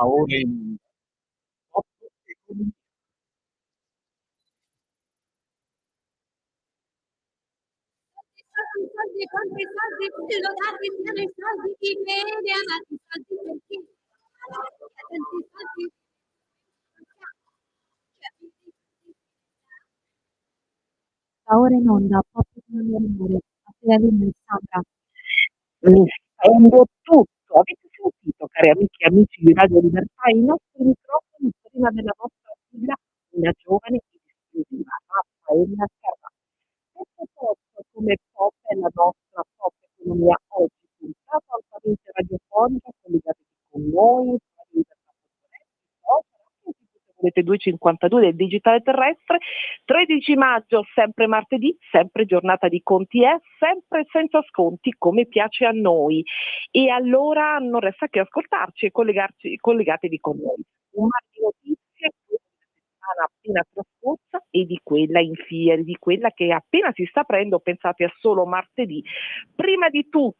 a ore in 8 secondi. Soldi, soldi, quanti soldi, quello darti i soldi, chi vede a tanti soldi perché? Tanti soldi. Va ora in onda Pop con l'amore, a Fiorella Alessandra. Mi spendo tutto. Avete sentito, cari amiche e amici di Radio Libertà, i nostri microfoni prima della vostra sigla, una giovane ed esclusiva, Raffaella Carrà. Questo posto come pop è la nostra pop economia oggi, puntata altamente radiofonica, collegatevi con noi, Radio Libertà. Volete 252 del digitale terrestre, 13 maggio, sempre martedì, sempre giornata di conti sempre senza sconti come piace a noi. E allora non resta che ascoltarci e collegatevi con noi. Un mare di notizie, settimana appena trascorsa e di quella in fiera, di quella che appena si sta aprendo, pensate a solo martedì. Prima di tutte,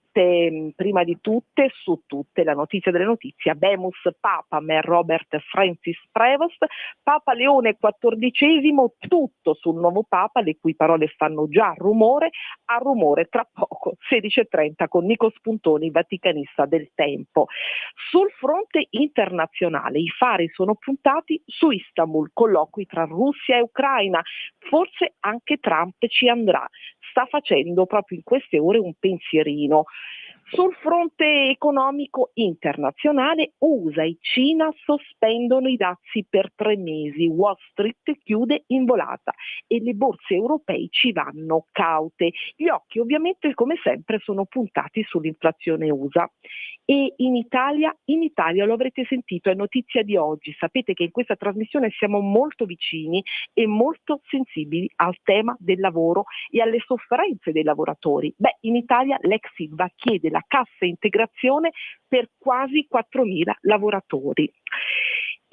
su tutte, la notizia delle notizie, Habemus Papam, Robert Francis Prevost, Papa Leone XIV, tutto sul nuovo Papa, le cui parole fanno già rumore, a rumore tra poco, 16:30 con Nico Spuntoni, vaticanista del Tempo. Sul fronte internazionale i fari sono puntati su Istanbul, colloqui tra Russia e Ucraina, forse anche Trump ci andrà. Sta facendo proprio in queste ore un pensierino. Sul fronte economico internazionale, USA e Cina sospendono i dazi per 3 mesi, Wall Street chiude in volata e le borse europee ci vanno caute. Gli occhi ovviamente come sempre sono puntati sull'inflazione USA. E in Italia lo avrete sentito, è notizia di oggi, sapete che in questa trasmissione siamo molto vicini e molto sensibili al tema del lavoro e alle sofferenze dei lavoratori. In Italia l'ex Ilva chiede la cassa integrazione per quasi 4.000 lavoratori.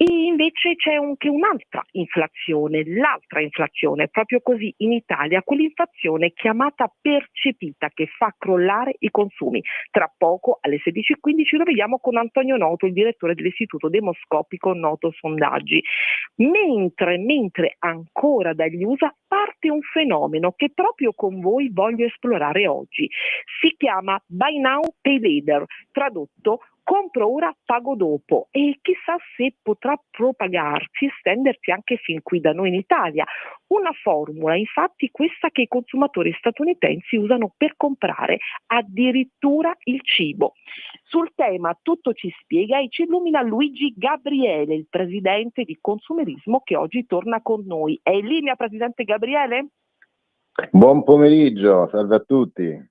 E invece c'è anche un'altra inflazione, l'altra inflazione, proprio così in Italia, quell'inflazione chiamata percepita che fa crollare i consumi. Tra poco alle 16:15 lo vediamo con Antonio Noto, il direttore dell'Istituto Demoscopico Noto Sondaggi. Mentre ancora dagli USA parte un fenomeno che proprio con voi voglio esplorare oggi. Si chiama Buy Now Pay Later, tradotto compro ora, pago dopo, e chissà se potrà propagarsi, estendersi anche fin qui da noi in Italia. Una formula, infatti, questa che i consumatori statunitensi usano per comprare addirittura il cibo. Sul tema tutto ci spiega e ci illumina Luigi Gabriele, il presidente di Consumerismo, che oggi torna con noi. È in linea, presidente Gabriele? Buon pomeriggio, salve a tutti.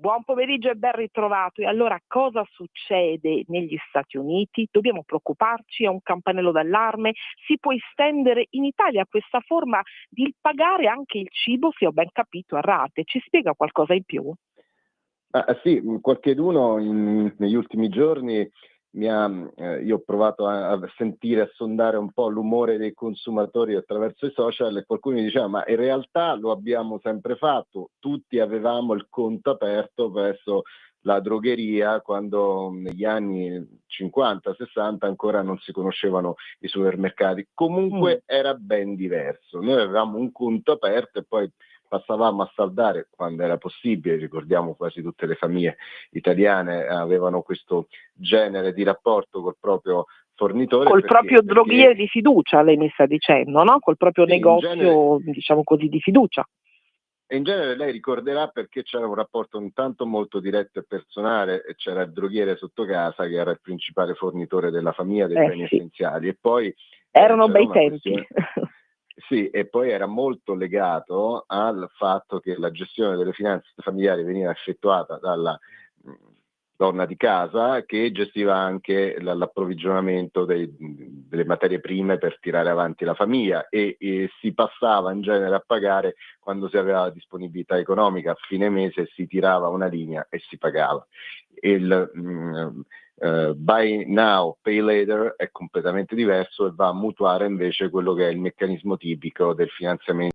Buon pomeriggio e ben ritrovato. E allora cosa succede negli Stati Uniti? Dobbiamo preoccuparci? È un campanello d'allarme? Si può estendere in Italia questa forma di pagare anche il cibo, se ho ben capito, a rate? Ci spiega qualcosa in più? Sì, qualcheduno negli ultimi giorni io ho provato a sentire, a sondare un po' l'umore dei consumatori attraverso i social e qualcuno mi diceva ma in realtà lo abbiamo sempre fatto, tutti avevamo il conto aperto presso la drogheria quando negli anni 50-60 ancora non si conoscevano i supermercati, comunque era ben diverso, noi avevamo un conto aperto e poi passavamo a saldare quando era possibile, ricordiamo quasi tutte le famiglie italiane avevano questo genere di rapporto col proprio fornitore. Col proprio droghiere di fiducia, lei mi sta dicendo, no? Col proprio negozio, diciamo così, di fiducia. E in genere lei ricorderà perché c'era un rapporto intanto molto diretto e personale e c'era il droghiere sotto casa che era il principale fornitore della famiglia dei beni essenziali e poi erano bei tempi. Sì, e poi era molto legato al fatto che la gestione delle finanze familiari veniva effettuata dalla donna di casa che gestiva anche l'approvvigionamento delle materie prime per tirare avanti la famiglia e si passava in genere a pagare quando si aveva la disponibilità economica, a fine mese si tirava una linea e si pagava. Buy now, pay later è completamente diverso e va a mutuare invece quello che è il meccanismo tipico del finanziamento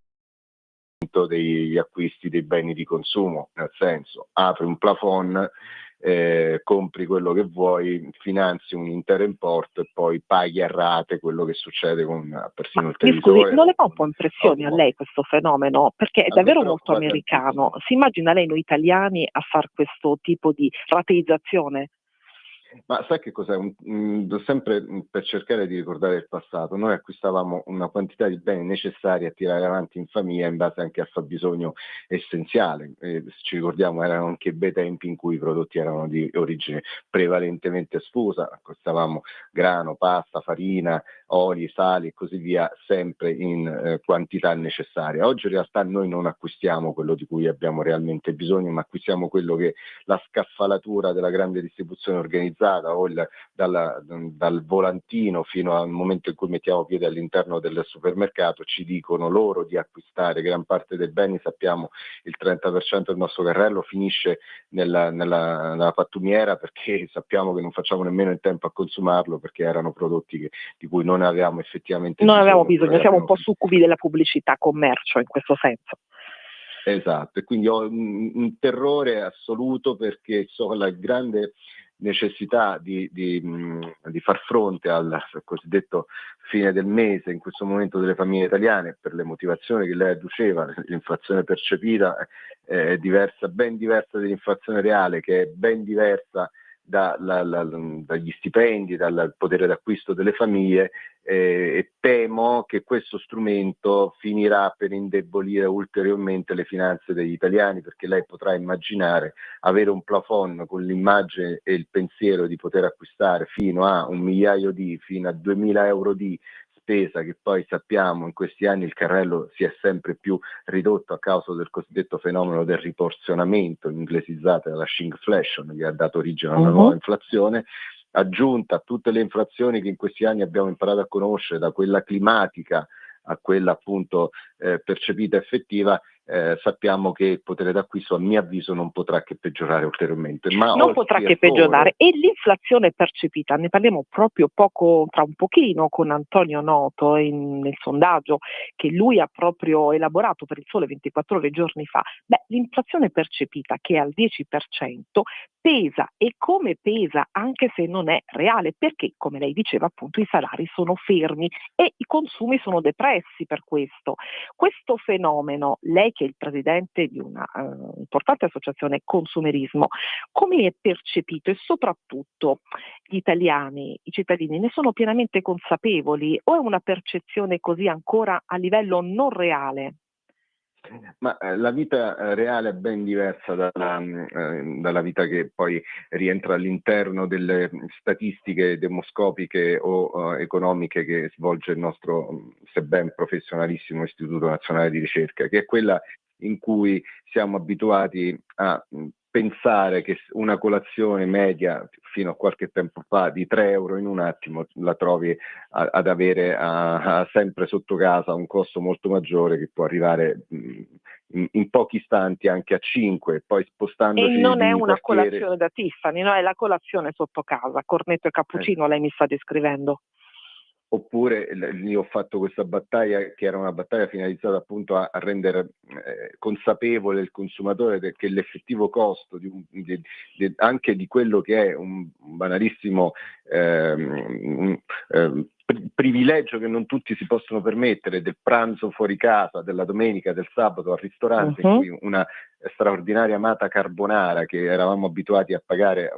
degli acquisti dei beni di consumo, nel senso apri un plafond compri quello che vuoi, finanzi un intero importo e poi paghi a rate quello che succede con persino il Mi scusi, televisore. non le fa un po' impressione a lei questo fenomeno? Perché è A me davvero molto preoccupa americano. tantissimo. Si immagina lei noi italiani a fare questo tipo di rateizzazione? Ma sai che cos'è? Sempre per cercare di ricordare il passato, noi acquistavamo una quantità di beni necessari a tirare avanti in famiglia in base anche al fabbisogno essenziale. Se ci ricordiamo, erano anche bei tempi in cui i prodotti erano di origine prevalentemente sfusa, acquistavamo grano, pasta, farina, oli, sali e così via, sempre in quantità necessaria. Oggi in realtà noi non acquistiamo quello di cui abbiamo realmente bisogno, ma acquistiamo quello che la scaffalatura della grande distribuzione organizzata o dal volantino fino al momento in cui mettiamo piede all'interno del supermercato ci dicono loro di acquistare. Gran parte dei beni, sappiamo, il 30% del nostro carrello finisce nella pattumiera, perché sappiamo che non facciamo nemmeno in tempo a consumarlo, perché erano prodotti di cui non avevamo effettivamente Non avevamo bisogno. bisogno, siamo un po' succubi della pubblicità commercio in questo senso. Esatto, e quindi ho un terrore assoluto, perché so la grande necessità di far fronte al cosiddetto fine del mese in questo momento delle famiglie italiane, per le motivazioni che lei adduceva. L'inflazione percepita è diversa, ben diversa dall'inflazione reale, che è ben diversa dagli stipendi, dal potere d'acquisto delle famiglie, e temo che questo strumento finirà per indebolire ulteriormente le finanze degli italiani, perché lei potrà immaginare avere un plafond con l'immagine e il pensiero di poter acquistare fino a fino a 2.000 euro di spesa, che poi sappiamo in questi anni il carrello si è sempre più ridotto a causa del cosiddetto fenomeno del riporzionamento, inglesizzato dalla shrinkflation, che ha dato origine a una nuova inflazione, aggiunta a tutte le inflazioni che in questi anni abbiamo imparato a conoscere, da quella climatica a quella appunto percepita effettiva. Sappiamo che il potere d'acquisto, a mio avviso, non potrà che peggiorare ulteriormente. Ma non potrà che peggiorare. E l'inflazione percepita, ne parliamo proprio tra un pochino con Antonio Noto nel sondaggio che lui ha proprio elaborato per il Sole 24 Ore giorni fa. L'inflazione percepita, che è al 10%, pesa, e come pesa, anche se non è reale, perché, come lei diceva, appunto, i salari sono fermi e i consumi sono depressi per questo. Questo fenomeno, lei che è il presidente di una importante associazione Consumerismo, come è percepito, e soprattutto gli italiani, i cittadini, ne sono pienamente consapevoli, o è una percezione così ancora a livello non reale? Ma la vita reale è ben diversa dalla vita che poi rientra all'interno delle statistiche demoscopiche o economiche che svolge il nostro, sebbene professionalissimo, Istituto Nazionale di Ricerca, che è quella in cui siamo abituati a pensare che una colazione media fino a qualche tempo fa di 3 euro in un attimo la trovi ad avere sempre sotto casa un costo molto maggiore, che può arrivare in pochi istanti anche a 5, poi spostandoci E non è di una quartiere. colazione da Tiffany, no? È la colazione sotto casa, cornetto e cappuccino, lei mi sta descrivendo. Oppure io ho fatto questa battaglia, che era una battaglia finalizzata appunto a rendere consapevole il consumatore che l'effettivo costo anche di quello che è un banalissimo privilegio che non tutti si possono permettere, del pranzo fuori casa, della domenica, del sabato al ristorante, in cui una straordinaria amata carbonara, che eravamo abituati a pagare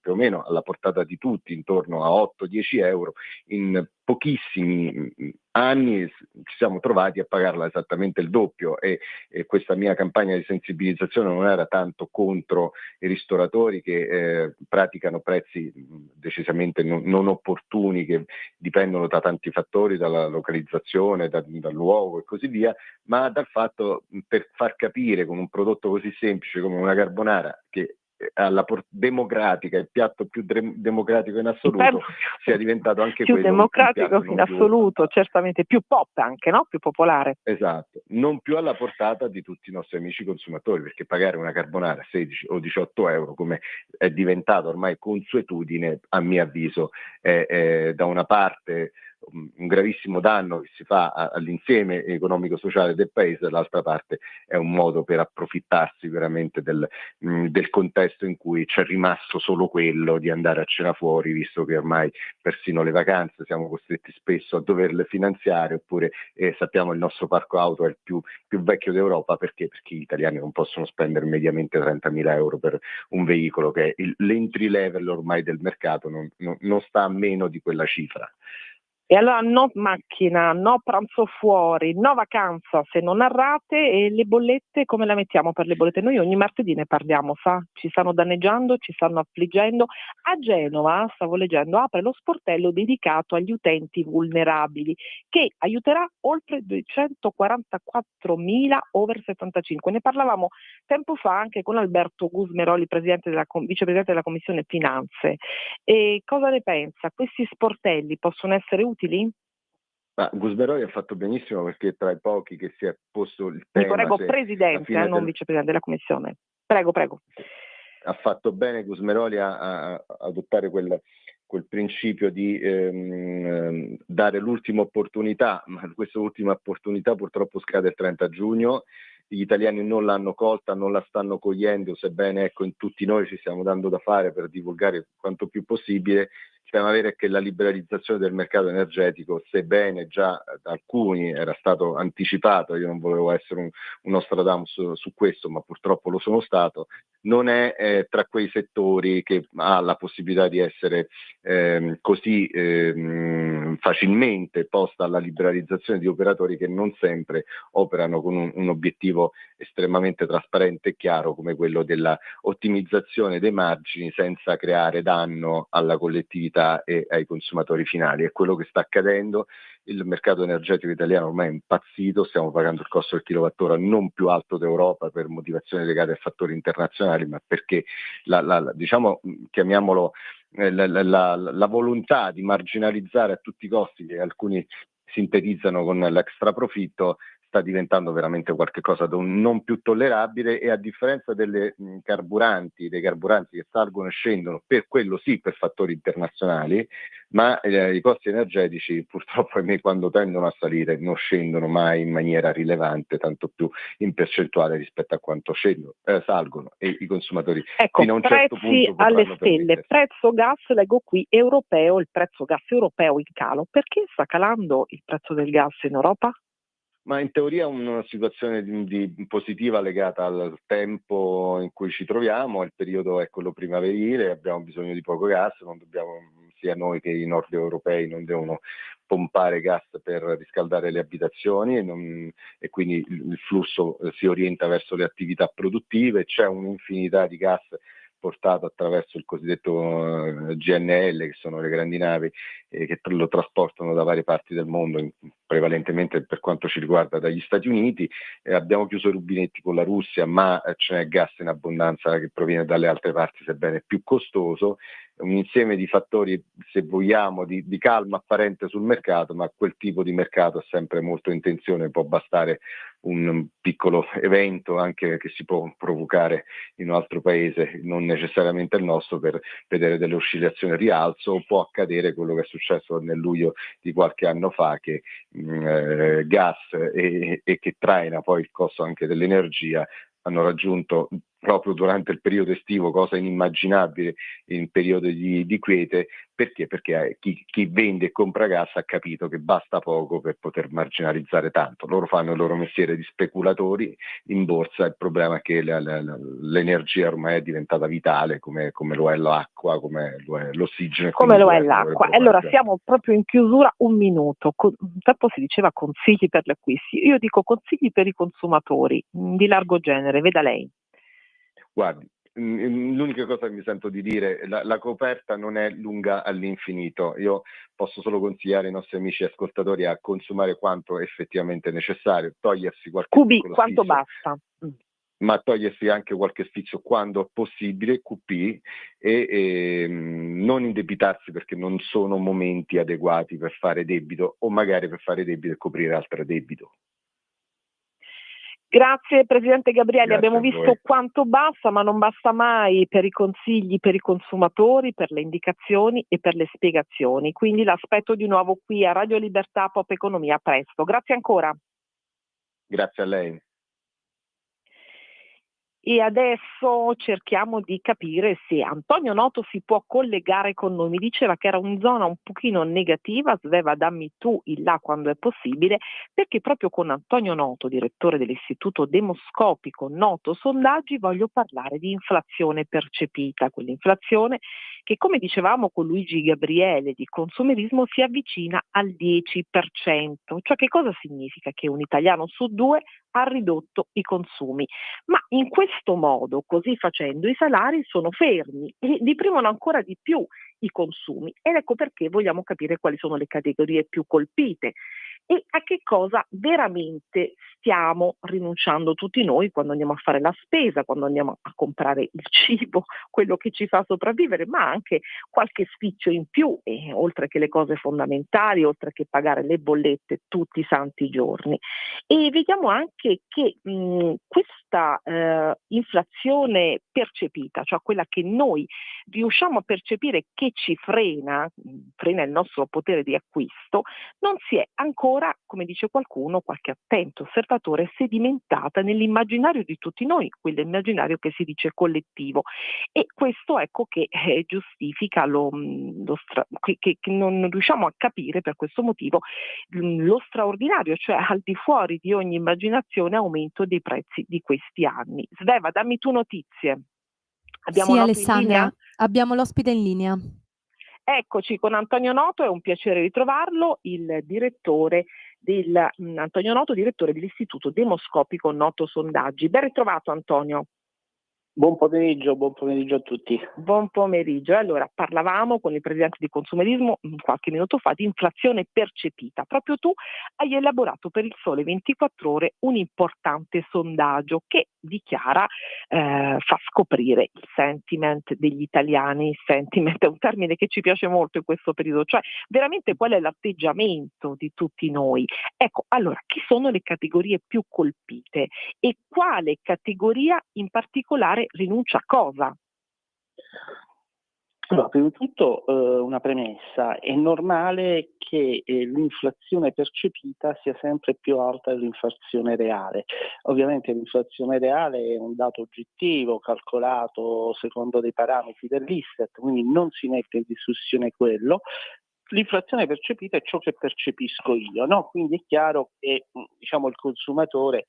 più o meno alla portata di tutti, intorno a 8-10 euro, in pochissimi anni ci siamo trovati a pagarla esattamente il doppio, e questa mia campagna di sensibilizzazione non era tanto contro i ristoratori che praticano prezzi decisamente non opportuni, che dipendono da tanti fattori, dalla localizzazione, dal luogo e così via, ma dal fatto, per far capire con un prodotto così semplice come una carbonara, che alla democratica, il piatto più democratico in assoluto, sia diventato anche più quello democratico in assoluto, certamente più pop anche, no? Più popolare. Esatto, non più alla portata di tutti i nostri amici consumatori, perché pagare una carbonara 16 o 18 euro, come è diventato ormai consuetudine, a mio avviso è da una parte un gravissimo danno che si fa all'insieme economico-sociale del paese, dall'altra parte è un modo per approfittarsi veramente del contesto in cui c'è rimasto solo quello di andare a cena fuori, visto che ormai persino le vacanze siamo costretti spesso a doverle finanziare, oppure sappiamo il nostro parco auto è il più vecchio d'Europa, perché gli italiani non possono spendere mediamente 30.000 euro per un veicolo che è l'entry level ormai del mercato, non sta a meno di quella cifra. E allora no macchina, no pranzo fuori, no vacanza se non arrate. E le bollette, come la mettiamo per le bollette? Noi ogni martedì ne parliamo, sa? Ci stanno danneggiando, ci stanno affliggendo. A Genova, stavo leggendo, apre lo sportello dedicato agli utenti vulnerabili, che aiuterà oltre 244.000 over 75. Ne parlavamo tempo fa anche con Alberto Gusmeroli, vicepresidente della Commissione Finanze. E cosa ne pensa? Questi sportelli possono essere utili? Ma Gusmeroli ha fatto benissimo, perché tra i pochi che si è posto il Dico, tema... prego, presidente, non vicepresidente della Commissione. Prego. Ha fatto bene Gusmeroli a adottare quel principio di dare l'ultima opportunità, ma questa ultima opportunità purtroppo scade il 30 giugno. Gli italiani non l'hanno colta, non la stanno cogliendo, sebbene ecco, in tutti noi ci stiamo dando da fare per divulgare quanto più possibile. Il tema vero è che la liberalizzazione del mercato energetico, sebbene già da alcuni era stato anticipato, io non volevo essere un Nostradamus su questo, ma purtroppo lo sono stato, non è tra quei settori che ha la possibilità di essere così facilmente posta alla liberalizzazione di operatori che non sempre operano con un obiettivo estremamente trasparente e chiaro, come quello della ottimizzazione dei margini senza creare danno alla collettività e ai consumatori finali. È quello che sta accadendo. Il mercato energetico italiano ormai è impazzito, stiamo pagando il costo del kilowattora non più alto d'Europa per motivazioni legate a fattori internazionali, ma perché diciamo, chiamiamolo la volontà di marginalizzare a tutti i costi, che alcuni sintetizzano con l'extra profitto, sta diventando veramente qualcosa di non più tollerabile. E a differenza dei carburanti che salgono e scendono, per quello sì, per fattori internazionali, ma i costi energetici purtroppo quando tendono a salire non scendono mai in maniera rilevante, tanto più in percentuale rispetto a quanto salgono, e i consumatori fino a un certo punto alle potranno stelle, permettersi. prezzo gas, leggo qui, europeo, il prezzo gas europeo in calo. Perché sta calando il prezzo del gas in Europa? Ma in teoria è una situazione positiva legata al tempo in cui ci troviamo. Il periodo è quello primaverile, abbiamo bisogno di poco gas, non dobbiamo, sia noi che i nord europei non devono pompare gas per riscaldare le abitazioni, e quindi il flusso si orienta verso le attività produttive. C'è un'infinità di gas portato attraverso il cosiddetto GNL, che sono le grandi navi che lo trasportano da varie parti del mondo, prevalentemente per quanto ci riguarda dagli Stati Uniti. Abbiamo chiuso i rubinetti con la Russia, ma ce n'è gas in abbondanza che proviene dalle altre parti, sebbene più costoso. Un insieme di fattori, se vogliamo, di calma apparente sul mercato, ma quel tipo di mercato è sempre molto in tensione. Può bastare un piccolo evento anche che si può provocare in un altro paese, non necessariamente il nostro, per vedere delle oscillazioni al rialzo, o può accadere quello che è successo nel luglio di qualche anno fa, che gas e che traina poi il costo anche dell'energia hanno raggiunto proprio durante il periodo estivo, cosa inimmaginabile in periodi di quiete. Perché? Perché chi vende e compra gas ha capito che basta poco per poter marginalizzare tanto. Loro fanno il loro mestiere di speculatori in borsa. Il problema è che l'energia ormai è diventata vitale, come lo è l'acqua, come lo è l'ossigeno. Come lo è l'acqua. Allora siamo proprio in chiusura, un minuto. Un tempo si diceva consigli per gli acquisti, io dico consigli per i consumatori di largo genere, veda lei. Guardi, l'unica cosa che mi sento di dire, la coperta non è lunga all'infinito. Io posso solo consigliare ai nostri amici ascoltatori a consumare quanto effettivamente necessario, togliersi qualche piccolo quanto sfizio, basta? Ma togliersi anche qualche sfizio quando possibile, QP, e non indebitarsi, perché non sono momenti adeguati per fare debito, o magari per fare debito e coprire altro debito. Grazie Presidente Gabrielli, Grazie abbiamo a visto voi. quanto basta, ma non basta mai per i consigli per i consumatori, per le indicazioni e per le spiegazioni. Quindi l'aspetto di nuovo qui a Radio Libertà Pop Economia. A presto. Grazie ancora. Grazie a lei. E adesso cerchiamo di capire se Antonio Noto si può collegare con noi. Mi diceva che era in zona un pochino negativa, Sveva dammi tu il là quando è possibile, perché proprio con Antonio Noto, direttore dell'Istituto Demoscopico Noto Sondaggi, voglio parlare di inflazione percepita, quell'inflazione che, come dicevamo con Luigi Gabriele di consumerismo, si avvicina al 10%. Cioè, che cosa significa? Che un italiano su due ha ridotto i consumi. Ma in questo modo, così facendo, i salari sono fermi e deprimono ancora di più i consumi. Ed ecco perché vogliamo capire quali sono le categorie più colpite e a che cosa veramente stiamo rinunciando tutti noi quando andiamo a fare la spesa, quando andiamo a comprare il cibo, quello che ci fa sopravvivere, ma anche qualche sfizio in più, oltre che le cose fondamentali, oltre che pagare le bollette tutti i santi giorni. E vediamo anche che questa inflazione percepita, cioè quella che noi riusciamo a percepire che ci frena il nostro potere di acquisto, non si è ancora, come dice qualcuno, qualche attento osservatore, sedimentata nell'immaginario di tutti noi, quell'immaginario che si dice collettivo. E questo ecco che giustifica che non riusciamo a capire per questo motivo lo straordinario, cioè al di fuori di ogni immaginazione, aumento dei prezzi di questi anni. Sveva, dammi tu notizie. Abbiamo Sì, Noto in linea? Alessandra, abbiamo l'ospite in linea. Eccoci con Antonio Noto, è un piacere ritrovarlo, il direttore Antonio Noto, direttore dell'Istituto Demoscopico Noto Sondaggi. Ben ritrovato Antonio. Buon pomeriggio a tutti. Buon pomeriggio. Allora, parlavamo con il presidente di Consumerismo qualche minuto fa di inflazione percepita. Proprio tu hai elaborato per il Sole 24 Ore un importante sondaggio che dichiara, fa scoprire il sentiment degli italiani. Il sentiment è un termine che ci piace molto in questo periodo, cioè veramente qual è l'atteggiamento di tutti noi. Ecco, allora, chi sono le categorie più colpite e quale categoria in particolare rinuncia a cosa? Allora, prima di tutto una premessa: è normale che l'inflazione percepita sia sempre più alta dell'inflazione reale. Ovviamente l'inflazione reale è un dato oggettivo, calcolato secondo dei parametri dell'Istat, quindi non si mette in discussione quello. L'inflazione percepita è ciò che percepisco io, no? Quindi è chiaro che il consumatore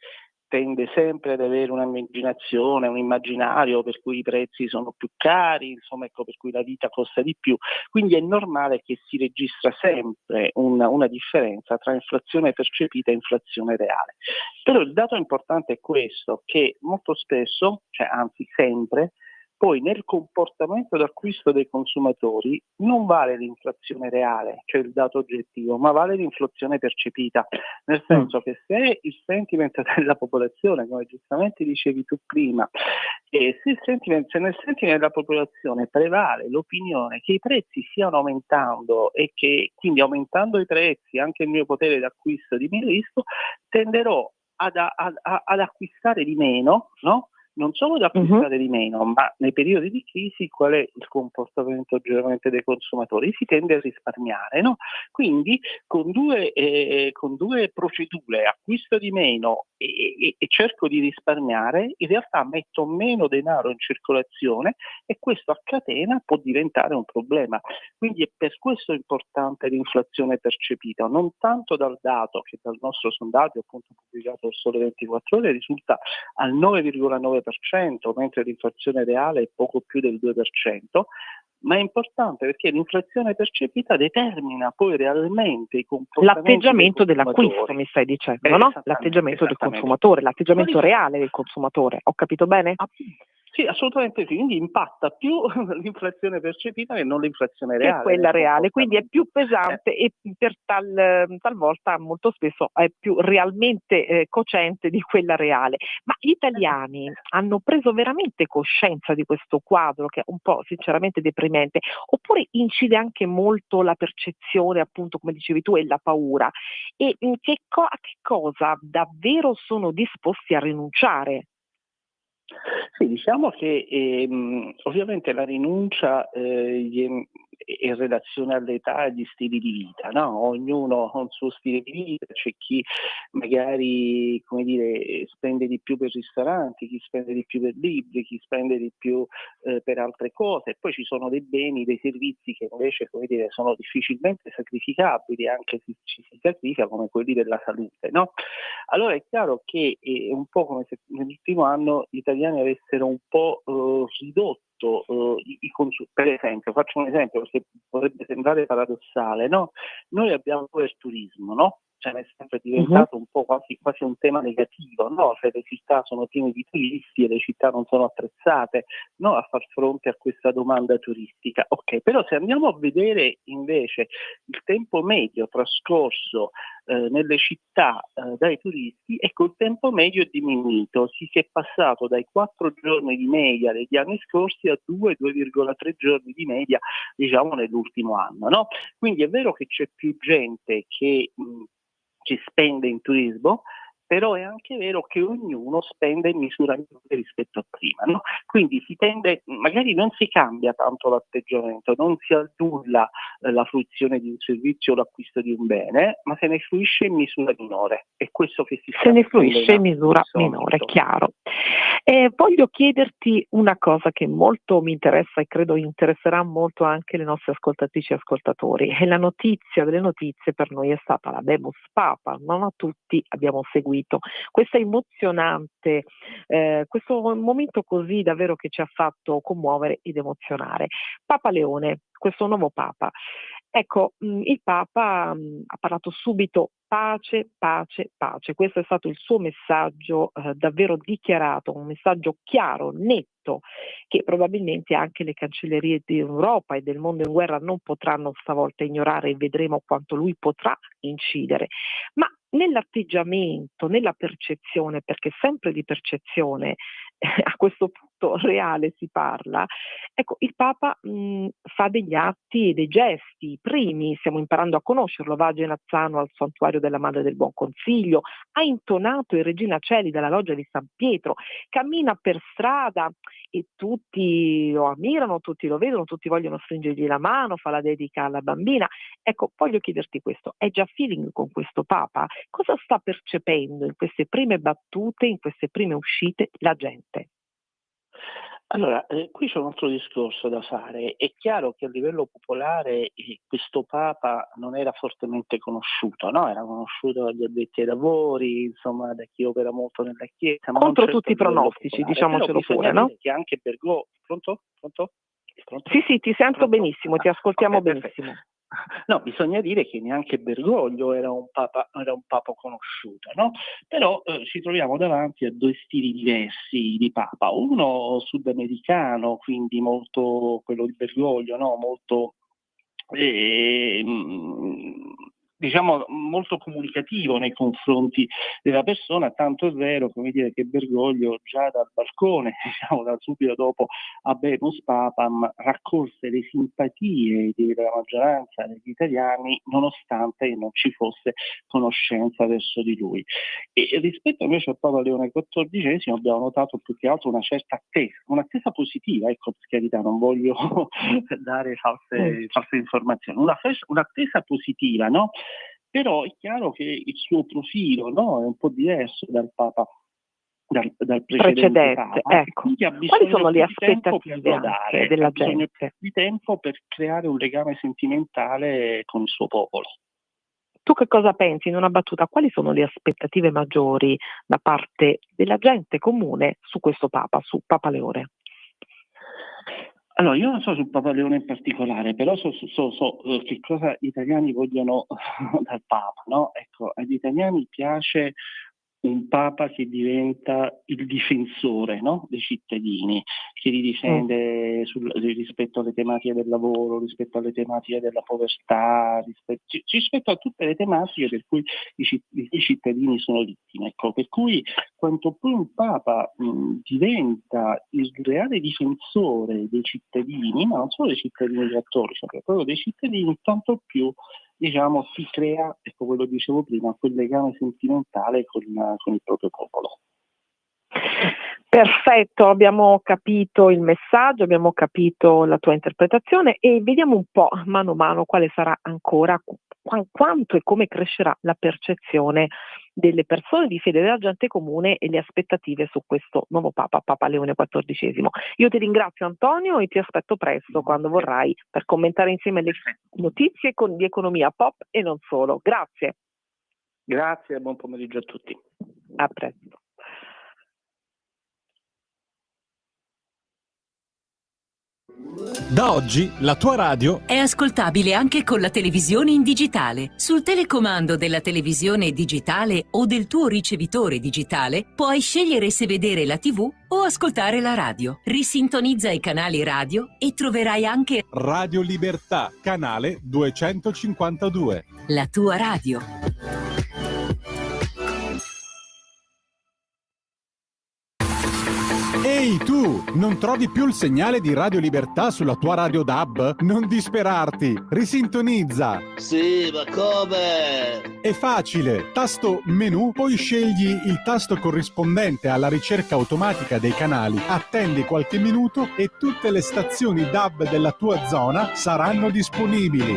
tende sempre ad avere un'immaginazione, un immaginario per cui i prezzi sono più cari, insomma, ecco, per cui la vita costa di più. Quindi è normale che si registra sempre una differenza tra inflazione percepita e inflazione reale. Però il dato importante è questo, che molto spesso, cioè anzi sempre, poi nel comportamento d'acquisto dei consumatori non vale l'inflazione reale, cioè il dato oggettivo, ma vale l'inflazione percepita, nel senso che se il sentiment della popolazione, come giustamente dicevi tu prima, se nel sentiment della popolazione prevale l'opinione che i prezzi stiano aumentando e che quindi aumentando i prezzi anche il mio potere d'acquisto diminuisco, tenderò ad acquistare di meno, no? Non solo ad acquistare di meno, ma nei periodi di crisi qual è il comportamento generalmente dei consumatori? Si tende a risparmiare, no? Quindi con due procedure, acquisto di meno e cerco di risparmiare, in realtà metto meno denaro in circolazione e questo a catena può diventare un problema. Quindi è per questo importante l'inflazione percepita, non tanto dal dato che dal nostro sondaggio appunto pubblicato al Sole 24 Ore risulta al 9,9%, mentre l'inflazione reale è poco più del 2%, ma è importante perché l'inflazione percepita determina poi realmente i comportamenti l'atteggiamento dell'acquisto, mi stai dicendo, no? L'atteggiamento del consumatore, l'atteggiamento reale del consumatore, ho capito bene? Sì, assolutamente sì, quindi impatta più l'inflazione percepita che non l'inflazione Che è reale quella nel reale, quindi è più comportamento. pesante e talvolta molto spesso è più realmente cocente di quella reale. Ma gli italiani hanno preso veramente coscienza di questo quadro che è un po' sinceramente deprimente, oppure incide anche molto la percezione, appunto, come dicevi tu, e la paura? E a che cosa davvero sono disposti a rinunciare? Sì, diciamo che ovviamente la rinuncia è in relazione all'età e agli stili di vita, no? Ognuno ha un suo stile di vita, c'è chi magari, come dire, spende di più per ristoranti, chi spende di più per libri, chi spende di più per altre cose, e poi ci sono dei beni, dei servizi che invece, come dire, sono difficilmente sacrificabili, anche se ci si sacrifica, come quelli della salute, no? Allora è chiaro che è un po' come se nell'ultimo anno gli italiani avessero un po' ridotto i consumi. Per esempio, faccio un esempio perché potrebbe sembrare paradossale, no? Noi abbiamo poi il turismo, no? Cioè è sempre Mhm. diventato un po' quasi un tema negativo, no? Cioè le città sono piene di turisti e le città non sono attrezzate, no? A far fronte a questa domanda turistica. Ok, però se andiamo a vedere invece il tempo medio trascorso nelle città dai turisti, ecco il tempo medio è diminuito, si è passato dai 4 giorni di media degli anni scorsi a 2,3 giorni di media, diciamo, nell'ultimo anno, no? Quindi è vero che c'è più gente che ci spende in turismo, però è anche vero che ognuno spende in misura minore rispetto a prima, no? Quindi si tende, magari non si cambia tanto l'atteggiamento, non si annulla la fruizione di un servizio o l'acquisto di un bene, ma se ne fruisce in misura minore. È questo che si Se sta ne mettendo in fruisce in atto in misura questo minore, momento. chiaro. Voglio chiederti una cosa che molto mi interessa e credo interesserà molto anche le nostre ascoltatrici e ascoltatori. E la notizia delle notizie per noi è stata l'habemus papa, non a tutti abbiamo seguito questa emozionante, questo momento così davvero che ci ha fatto commuovere ed emozionare. Papa Leone, questo nuovo papa. Ecco, il Papa ha parlato subito pace, pace, pace. Questo è stato il suo messaggio davvero dichiarato, un messaggio chiaro, netto, che probabilmente anche le cancellerie d'Europa e del mondo in guerra non potranno stavolta ignorare, e vedremo quanto lui potrà incidere. Ma nell'atteggiamento, nella percezione, perché sempre di percezione a questo punto reale si parla, ecco, il Papa fa degli atti e dei gesti primi, stiamo imparando a conoscerlo, va a Genazzano al santuario della Madre del Buon Consiglio, ha intonato il Regina Coeli dalla loggia di San Pietro, cammina per strada e tutti lo ammirano, tutti lo vedono, tutti vogliono stringergli la mano, fa la dedica alla bambina. Ecco, voglio chiederti questo, è già feeling con questo Papa? Cosa sta percependo in queste prime battute, in queste prime uscite la gente? Allora, qui c'è un altro discorso da fare. È chiaro che a livello popolare questo Papa non era fortemente conosciuto, no? Era conosciuto dagli addetti ai lavori, insomma, da chi opera molto nella Chiesa, ma non Contro certo tutti a i livello pronostici, popolare. Però diciamocelo bisogna pure, no? dire che anche Bergoglio. Pronto? Pronto? Pronto? Sì, sì, ti sento Pronto? benissimo, Ah, ti ascoltiamo ok, perfetto. benissimo. No, bisogna dire che neanche Bergoglio era un papa conosciuto, no? Però ci troviamo davanti a due stili diversi di papa, uno sudamericano, quindi molto quello di Bergoglio, no? Molto eh, mh, diciamo molto comunicativo nei confronti della persona, tanto è vero, come dire, che Bergoglio già dal balcone, diciamo da subito dopo Habemus Papam, raccolse le simpatie della maggioranza degli italiani nonostante non ci fosse conoscenza verso di lui. E rispetto invece al Papa Leone XIV abbiamo notato più che altro una certa attesa, un'attesa positiva, ecco, per carità, non voglio dare false informazioni, un'attesa positiva, no? Però è chiaro che il suo profilo, no, è un po' diverso dal Papa, dal precedente Precedente, Papa, e ecco. quindi ha Quali bisogno sono le più di tempo per aspettative anche rodare, ha della bisogno più gente? di tempo per creare un legame sentimentale con il suo popolo. Tu che cosa pensi in una battuta? Quali sono le aspettative maggiori da parte della gente comune su questo Papa, su Papa Leone? Allora, io non so sul Papa Leone in particolare, però so che cosa gli italiani vogliono dal Papa, no? Ecco, agli italiani piace un papa che diventa il difensore, no? Dei cittadini, che li difende rispetto alle tematiche del lavoro, rispetto alle tematiche della povertà, rispetto a tutte le tematiche per cui i cittadini sono vittime. Ecco, per cui quanto più un papa diventa il reale difensore dei cittadini, ma non solo dei cittadini cattolici, ma proprio dei cittadini, tanto più si crea, ecco quello che dicevo prima, quel legame sentimentale con il proprio popolo. Perfetto, abbiamo capito il messaggio, abbiamo capito la tua interpretazione e vediamo un po' mano a mano quale sarà ancora, quanto e come crescerà la percezione delle persone di fede della gente comune e le aspettative su questo nuovo Papa, Papa Leone XIV. Io ti ringrazio Antonio e ti aspetto presto quando vorrai per commentare insieme le notizie di economia pop e non solo. Grazie. Grazie e buon pomeriggio a tutti. A presto. Da oggi la tua radio è ascoltabile anche con la televisione in digitale. Sul telecomando della televisione digitale o del tuo ricevitore digitale puoi scegliere se vedere la TV o ascoltare la radio. Risintonizza i canali radio e troverai anche Radio Libertà, canale 252. La tua radio. Ehi tu, non trovi più il segnale di Radio Libertà sulla tua radio DAB? Non disperarti, risintonizza! Sì, ma come? È facile, tasto menu, poi scegli il tasto corrispondente alla ricerca automatica dei canali, attendi qualche minuto e tutte le stazioni DAB della tua zona saranno disponibili.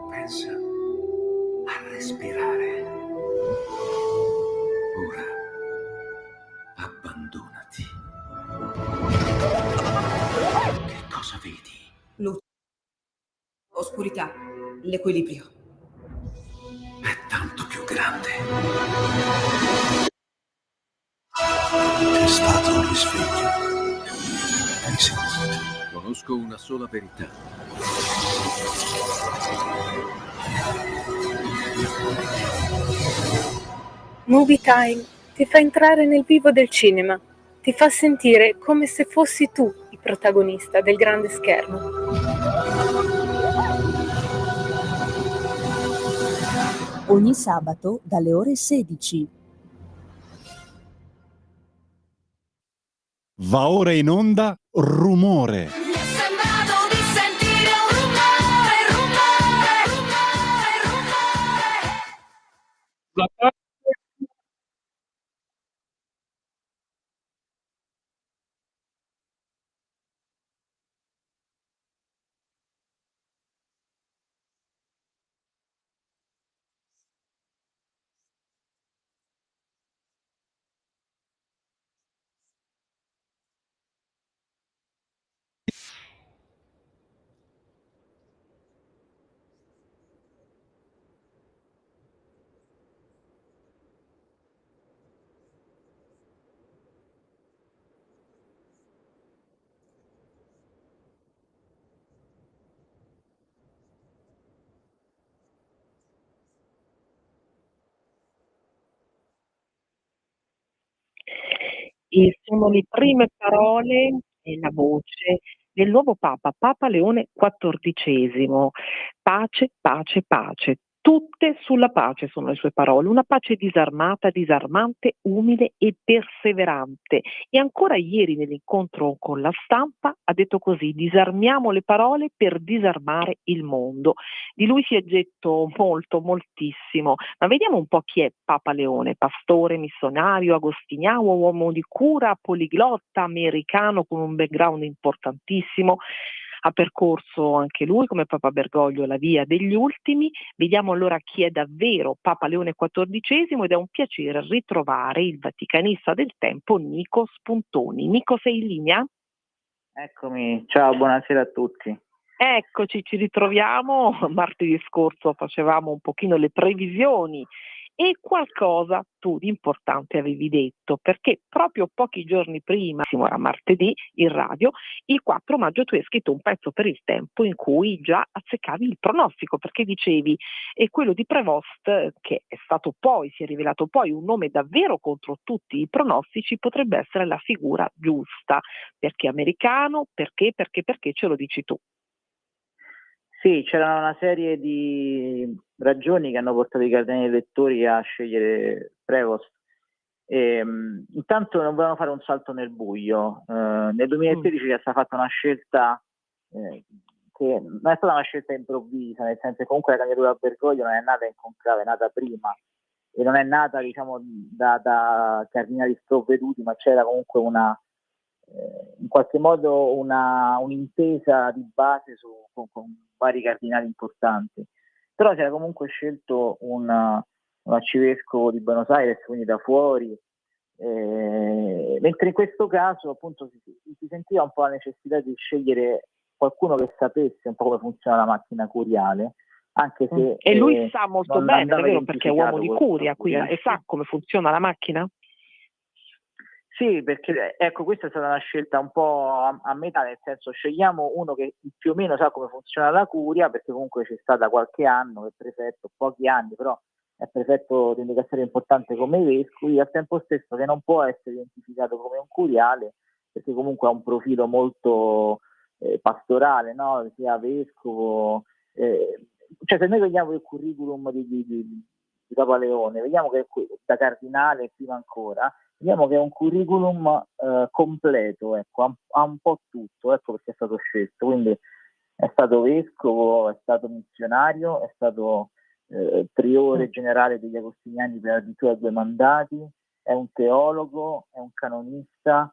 Pensa a respirare. Ora abbandonati. Che cosa vedi? Oscurità, l'equilibrio. È tanto più grande. È stato un risveglio. Hai sentito? Conosco una sola verità. Movie Time ti fa entrare nel vivo del cinema, ti fa sentire come se fossi tu il protagonista del grande schermo. Ogni sabato dalle ore 16. Va ora in onda Rumore. E sono le prime parole e la voce del nuovo Papa, Papa Leone XIV. Pace, pace, pace. Tutte sulla pace sono le sue parole, una pace disarmata, disarmante, umile e perseverante. E ancora ieri nell'incontro con la stampa ha detto così: disarmiamo le parole per disarmare il mondo. Di lui si è detto molto, moltissimo, ma vediamo un po' chi è Papa Leone: pastore, missionario, agostiniano, uomo di cura, poliglotta, americano con un background importantissimo. Ha percorso anche lui, come Papa Bergoglio, la via degli ultimi. Vediamo allora chi è davvero Papa Leone XIV ed è un piacere ritrovare il vaticanista del tempo Nico Spuntoni. Nico, sei in linea? Eccomi, ciao, buonasera a tutti. Eccoci, ci ritroviamo. Martedì scorso facevamo un pochino le previsioni E qualcosa tu di importante avevi detto, perché proprio pochi giorni prima, era martedì, in radio, il 4 maggio tu hai scritto un pezzo per Il Tempo in cui già azzeccavi il pronostico, perché dicevi e quello di Prevost, che è stato poi, si è rivelato poi un nome davvero contro tutti i pronostici, potrebbe essere la figura giusta. Perché americano? Perché ce lo dici tu? Sì, c'era una serie di ragioni che hanno portato i cardinali elettori a scegliere Prevost. Intanto non volevano fare un salto nel buio. Nel 2016 è stata fatta una scelta che non è stata una scelta improvvisa, nel senso che comunque la candidatura a Bergoglio non è nata in conclave, è nata prima e non è nata da cardinali sprovveduti, ma c'era comunque in qualche modo un'intesa di base con vari cardinali importanti. Però si era comunque scelto un arcivescovo di Buenos Aires, quindi da fuori, mentre in questo caso appunto si sentiva un po' la necessità di scegliere qualcuno che sapesse un po' come funziona la macchina curiale, anche se e lui sa molto bene, davvero, perché è uomo di curia, quindi e sa come funziona la macchina? Sì, perché ecco, questa è stata una scelta un po' a metà, nel senso scegliamo uno che più o meno sa come funziona la curia, perché comunque c'è stata qualche anno che è prefetto, pochi anni, però è prefetto di un dicastero importante come i vescovi, al tempo stesso che non può essere identificato come un curiale, perché comunque ha un profilo molto pastorale, no? Sia vescovo, cioè se noi vediamo il curriculum di Papa Leone, vediamo che da cardinale prima ancora, vediamo che è un curriculum completo, ecco, ha un po' tutto, ecco perché è stato scelto, quindi è stato vescovo, è stato missionario, è stato priore generale degli Agostiniani per addirittura 2 mandati, è un teologo, è un canonista,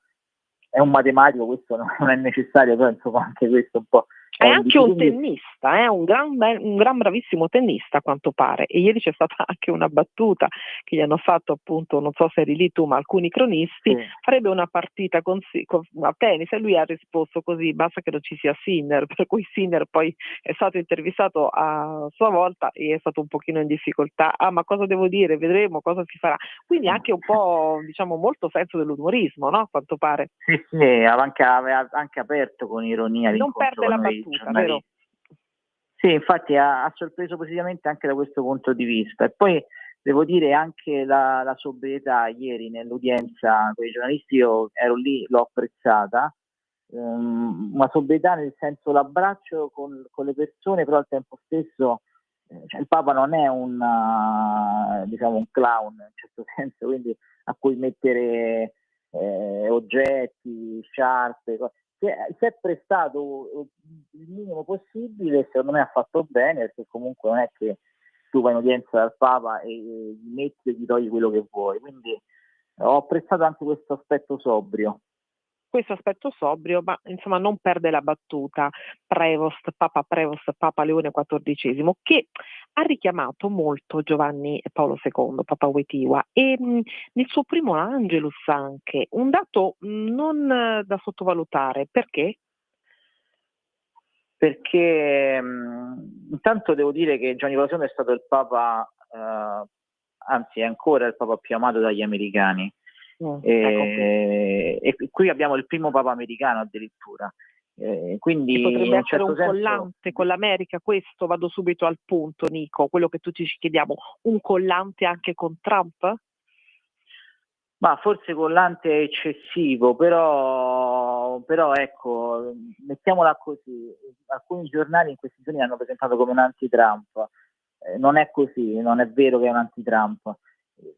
è un matematico, questo non è necessario, però insomma anche questo un po'. È anche un tennista, un gran bravissimo tennista a quanto pare, e ieri c'è stata anche una battuta che gli hanno fatto, appunto, non so se eri lì tu, ma alcuni cronisti, farebbe una partita a tennis, e lui ha risposto così: basta che non ci sia Sinner, per cui Sinner poi è stato intervistato a sua volta e è stato un pochino in difficoltà, ma cosa devo dire, vedremo cosa si farà, quindi anche un po', diciamo, molto senso dell'umorismo, no, a quanto pare. Sì, aveva anche aperto con ironia non perde la battuta, vero? Sì, infatti ha sorpreso positivamente anche da questo punto di vista. E poi devo dire anche la sobrietà ieri nell'udienza con i giornalisti, io ero lì, l'ho apprezzata, una sobrietà nel senso l'abbraccio con le persone, però al tempo stesso cioè, il Papa non è un clown in un certo senso, quindi a cui mettere oggetti, sciarpe, si è prestato il minimo possibile, secondo me ha fatto bene, perché comunque non è che tu vai in udienza dal Papa e gli metti e gli togli quello che vuoi, quindi ho apprezzato anche questo aspetto sobrio. Ma insomma non perde la battuta Prevost, Papa Leone XIV, che ha richiamato molto Giovanni Paolo II, Papa Wojtyła, e nel suo primo Angelus anche, un dato non da sottovalutare. Perché? Perché intanto devo dire che Giovanni Paolo II è stato il Papa, anzi è ancora il Papa più amato dagli americani. E qui abbiamo il primo Papa americano addirittura, quindi potrebbe essere certo un collante con l'America. Questo, vado subito al punto, Nico, quello che tutti ci chiediamo, un collante anche con Trump? Ma forse collante è eccessivo, però ecco, mettiamola così, alcuni giornali in questi giorni hanno presentato come un anti-Trump, non è così, non è vero che è un anti-Trump.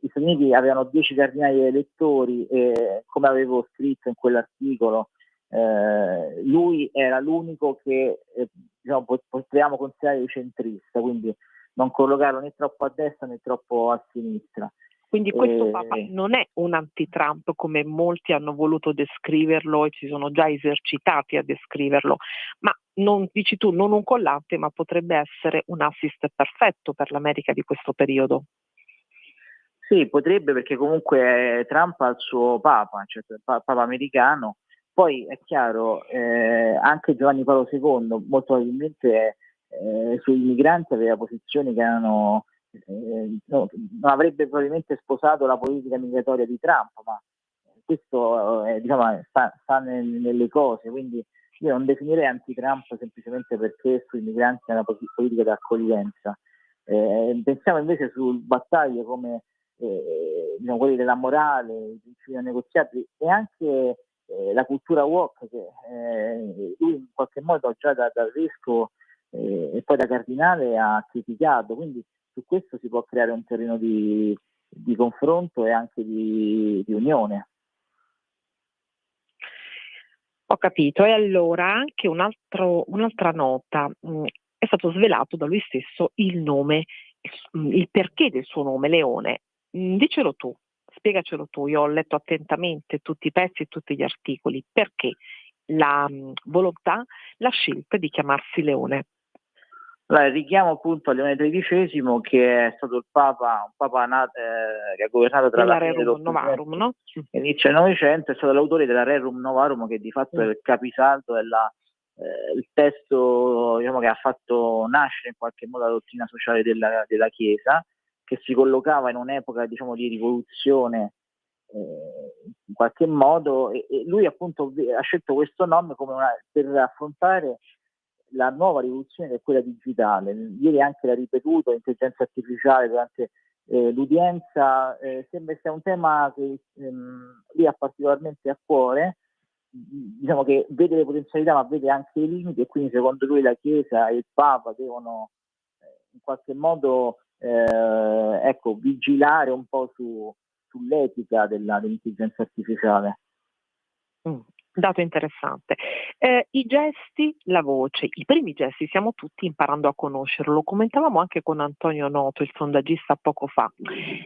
Gli Stati Uniti avevano 10 cardinali elettori e, come avevo scritto in quell'articolo, lui era l'unico che potevamo considerare centrista, quindi non collocarlo né troppo a destra né troppo a sinistra. Quindi questo Papa non è un anti-Trump come molti hanno voluto descriverlo e ci sono già esercitati a descriverlo, ma non dici tu, non un collante, ma potrebbe essere un assist perfetto per l'America di questo periodo. Sì, potrebbe, perché comunque Trump ha il suo Papa, cioè il Papa americano. Poi è chiaro, anche Giovanni Paolo II molto probabilmente sui migranti aveva posizioni che erano non avrebbe probabilmente sposato la politica migratoria di Trump, ma questo sta nelle cose, quindi io non definirei anti-Trump semplicemente perché sui migranti è una politica di accoglienza. Pensiamo invece su battaglie come quelli della morale, i principi non negoziabili e anche la cultura woke che lui in qualche modo già da vescovo e poi da cardinale ha criticato, quindi su questo si può creare un terreno di confronto e anche di unione. Ho capito. E allora anche un'altra nota, è stato svelato da lui stesso il nome, il perché del suo nome, Leone. Dicelo tu, spiegacelo tu. Io ho letto attentamente tutti i pezzi e tutti gli articoli. Perché la volontà, la scelta di chiamarsi Leone? Allora, richiamo appunto a Leone XIII, che è stato un papa che ha governato tra la fine Novarum, no? e l'inizio del Novecento, è stato l'autore della Rerum Novarum, che di fatto è il capisaldo il testo che ha fatto nascere in qualche modo la dottrina sociale della Chiesa, che si collocava in un'epoca di rivoluzione in qualche modo, e lui appunto ha scelto questo nome per affrontare la nuova rivoluzione che è quella digitale. Ieri anche l'ha ripetuto, l'intelligenza artificiale durante l'udienza, sembra sia un tema che lui ha particolarmente a cuore, che vede le potenzialità ma vede anche i limiti, e quindi secondo lui la Chiesa e il Papa devono in qualche modo vigilare un po' sull'etica dell'intelligenza artificiale. Dato interessante. I gesti, la voce, i primi gesti stiamo tutti imparando a conoscerlo. Lo commentavamo anche con Antonio Noto, il sondaggista, poco fa.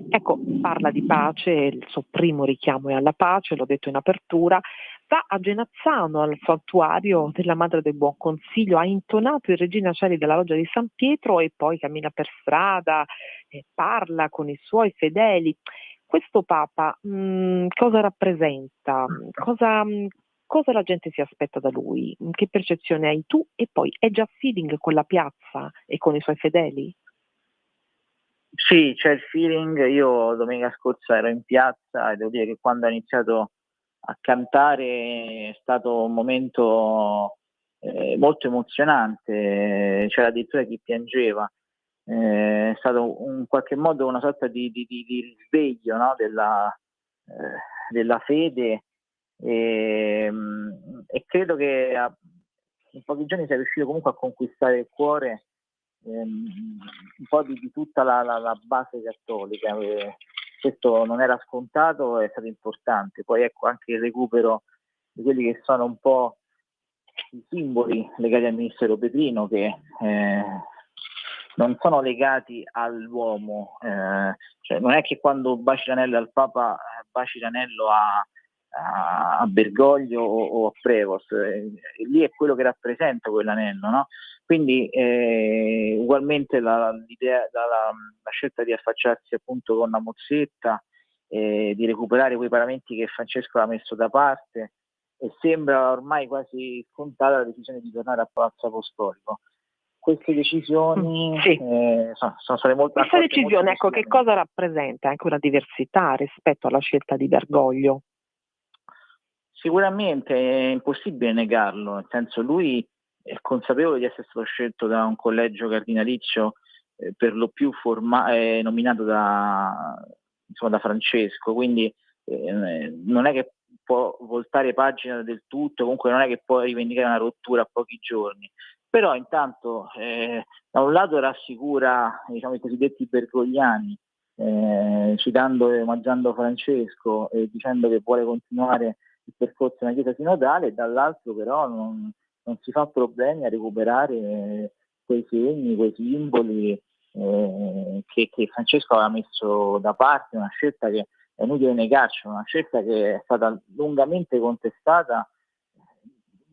Ecco, parla di pace, il suo primo richiamo è alla pace, l'ho detto in apertura. Va a Genazzano, al santuario della Madre del Buon Consiglio, ha intonato il Regina Coeli della Loggia di San Pietro e poi cammina per strada, parla con i suoi fedeli. Questo Papa cosa rappresenta? Cosa la gente si aspetta da lui? Che percezione hai tu? E poi è già feeling con la piazza e con i suoi fedeli? Sì, c'è il feeling. Io domenica scorsa ero in piazza e devo dire che quando ha iniziato a cantare è stato un momento molto emozionante, c'era addirittura chi piangeva. È stato in qualche modo una sorta di risveglio, no? della fede, e credo che in pochi giorni sia riuscito comunque a conquistare il cuore un po' di tutta la base cattolica. Questo non era scontato, è stato importante. Poi ecco anche il recupero di quelli che sono un po' i simboli legati al ministero Petrino, che non sono legati all'uomo, cioè non è che quando baci l'anello al Papa baci l'anello a Bergoglio o a Prevost, lì è quello che rappresenta quell'anello, no? Quindi ugualmente la scelta di affacciarsi appunto con la mozzetta, di recuperare quei paramenti che Francesco ha messo da parte, e sembra ormai quasi scontata la decisione di tornare a Palazzo Apostolico. Queste decisioni sono state molto. Questa decisione, ecco, che cosa rappresenta? Anche una diversità rispetto alla scelta di Bergoglio? Sicuramente è impossibile negarlo, nel senso, lui è consapevole di essere stato scelto da un collegio cardinalizio per lo più nominato da Francesco, quindi non è che può voltare pagina del tutto, comunque non è che può rivendicare una rottura a pochi giorni. Però intanto da un lato rassicura i cosiddetti bergogliani, citando e omaggiando Francesco e dicendo che vuole continuare il percorso nella Chiesa sinodale, e dall'altro però non si fa problemi a recuperare quei segni, quei simboli che Francesco aveva messo da parte. Una scelta che è inutile negarci, una scelta che è stata lungamente contestata.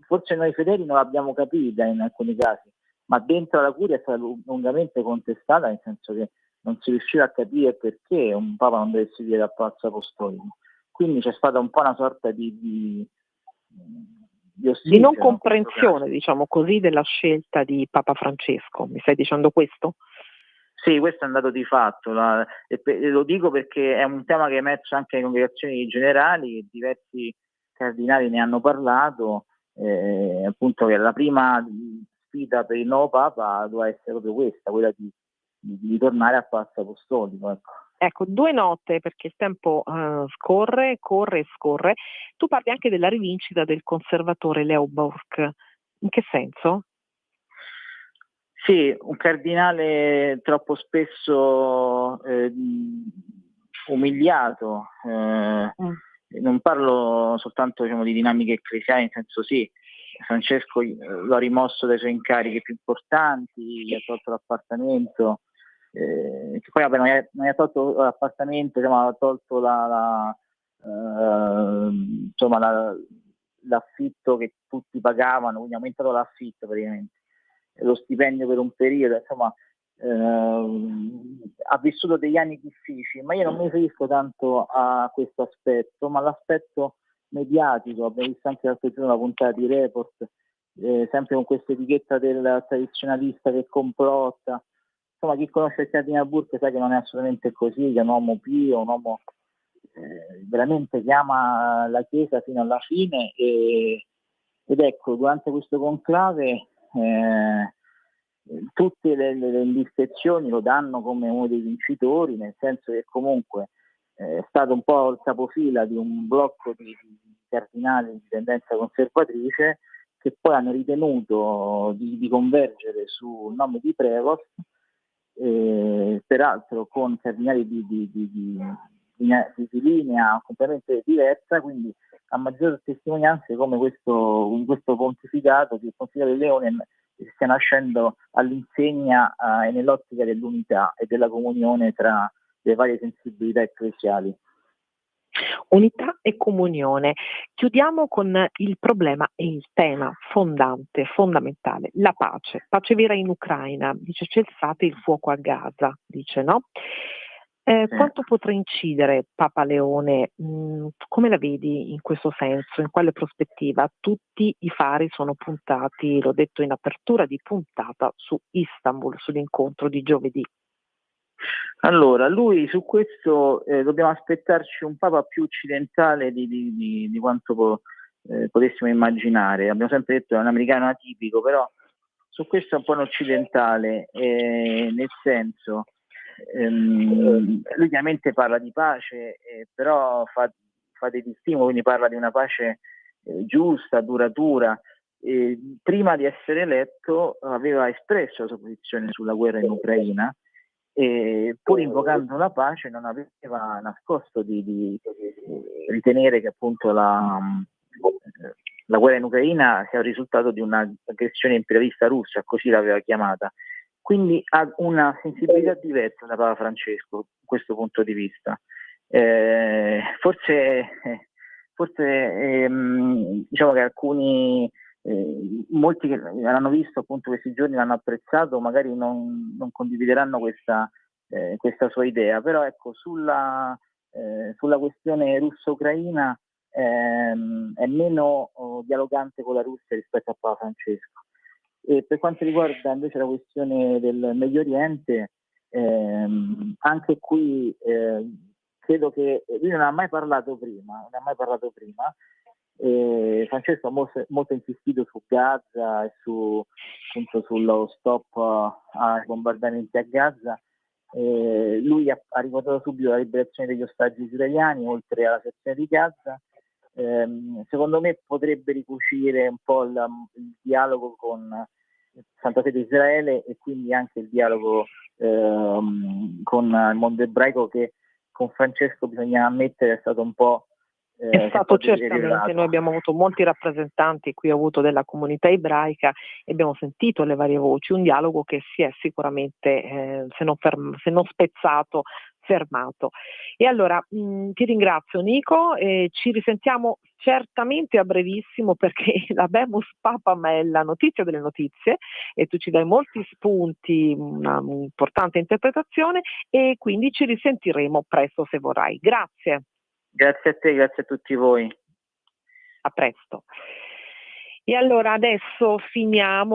Forse noi fedeli non l'abbiamo capita in alcuni casi, ma dentro la curia è stata lungamente contestata, nel senso che non si riusciva a capire perché un Papa non dovesse dire a Palazzo Apostolico. Quindi c'è stata un po' una sorta di non comprensione, diciamo così, della scelta di Papa Francesco. Mi stai dicendo questo? Sì, questo è un dato di fatto, lo dico perché è un tema che è emerso anche nelle congregazioni generali e diversi cardinali ne hanno parlato, appunto che la prima sfida per il nuovo Papa doveva essere proprio questa, quella di tornare al Palazzo Apostolico. Ecco. Ecco, 2 note perché il tempo corre e scorre. Tu parli anche della rivincita del conservatore Leo Burke. In che senso? Sì, un cardinale troppo spesso umiliato, non parlo soltanto di dinamiche ecclesiali, in senso sì, Francesco lo ha rimosso dai suoi incarichi più importanti, gli ha tolto l'appartamento, che poi vabbè, non gli ha tolto l'appartamento, ha tolto l'affitto che tutti pagavano, quindi ha aumentato l'affitto praticamente. Lo stipendio per un periodo, insomma, ha vissuto degli anni difficili, ma io non mi riferisco tanto a questo aspetto, ma all'aspetto mediatico. Abbiamo visto anche l'altro giorno una puntata di Report, sempre con questa etichetta del tradizionalista che complotta. Insomma, chi conosce il cardinale Burke sa che non è assolutamente così, che è un uomo pio, un uomo veramente che ama la Chiesa fino alla fine, ed ecco, durante questo conclave tutte le indiscrezioni lo danno come uno dei vincitori, nel senso che comunque è stato un po' il capofila di un blocco di cardinali di tendenza conservatrice che poi hanno ritenuto di convergere sul nome di Prevost, peraltro con cardinali di linea completamente diversa, quindi a maggior testimonianza come questo pontificato, il pontificato di Leone, stia nascendo all'insegna e nell'ottica dell'unità e della comunione tra le varie sensibilità ecclesiali. Unità e comunione. Chiudiamo con il problema e il tema fondamentale, la pace vera in Ucraina. Dice cessate il fuoco a Gaza, dice no? Quanto potrà incidere Papa Leone? Come la vedi in questo senso? In quale prospettiva? Tutti i fari sono puntati, l'ho detto in apertura di puntata, su Istanbul, sull'incontro di giovedì. Allora, lui su questo dobbiamo aspettarci un Papa più occidentale di quanto potessimo immaginare. Abbiamo sempre detto che è un americano atipico, però su questo è un po' un occidentale, nel senso lui chiaramente parla di pace, però fa dei distinguo, quindi parla di una pace giusta, duratura. Prima di essere eletto aveva espresso la sua posizione sulla guerra in Ucraina, pur invocando la pace non aveva nascosto di ritenere che appunto la guerra in Ucraina sia il risultato di un'aggressione imperialista russa, così l'aveva chiamata. Quindi ha una sensibilità diversa da Papa Francesco da questo punto di vista. Forse diciamo che molti che l'hanno visto appunto questi giorni, l'hanno apprezzato, magari non condivideranno questa sua idea, però ecco, sulla questione russo-ucraina è meno dialogante con la Russia rispetto a Papa Francesco. E per quanto riguarda invece la questione del Medio Oriente, anche qui credo che lui non ha mai parlato prima. Francesco ha molto insistito su Gaza e sullo stop ai bombardamenti a Gaza. Lui ha ricordato subito la liberazione degli ostaggi israeliani, oltre alla sezione di Gaza. Secondo me potrebbe ricucire un po' il dialogo con Santa Sede Israele e quindi anche il dialogo con il mondo ebraico, che con Francesco bisogna ammettere è stato un po' è stato certamente, noi abbiamo avuto molti rappresentanti qui della comunità ebraica e abbiamo sentito le varie voci, un dialogo che si è sicuramente se non spezzato, fermato. E allora ti ringrazio Nico, ci risentiamo certamente a brevissimo, perché la Bemus Papa è la notizia delle notizie e tu ci dai molti spunti, una importante interpretazione, e quindi ci risentiremo presto se vorrai. Grazie. Grazie a te, grazie a tutti voi. A presto. E allora adesso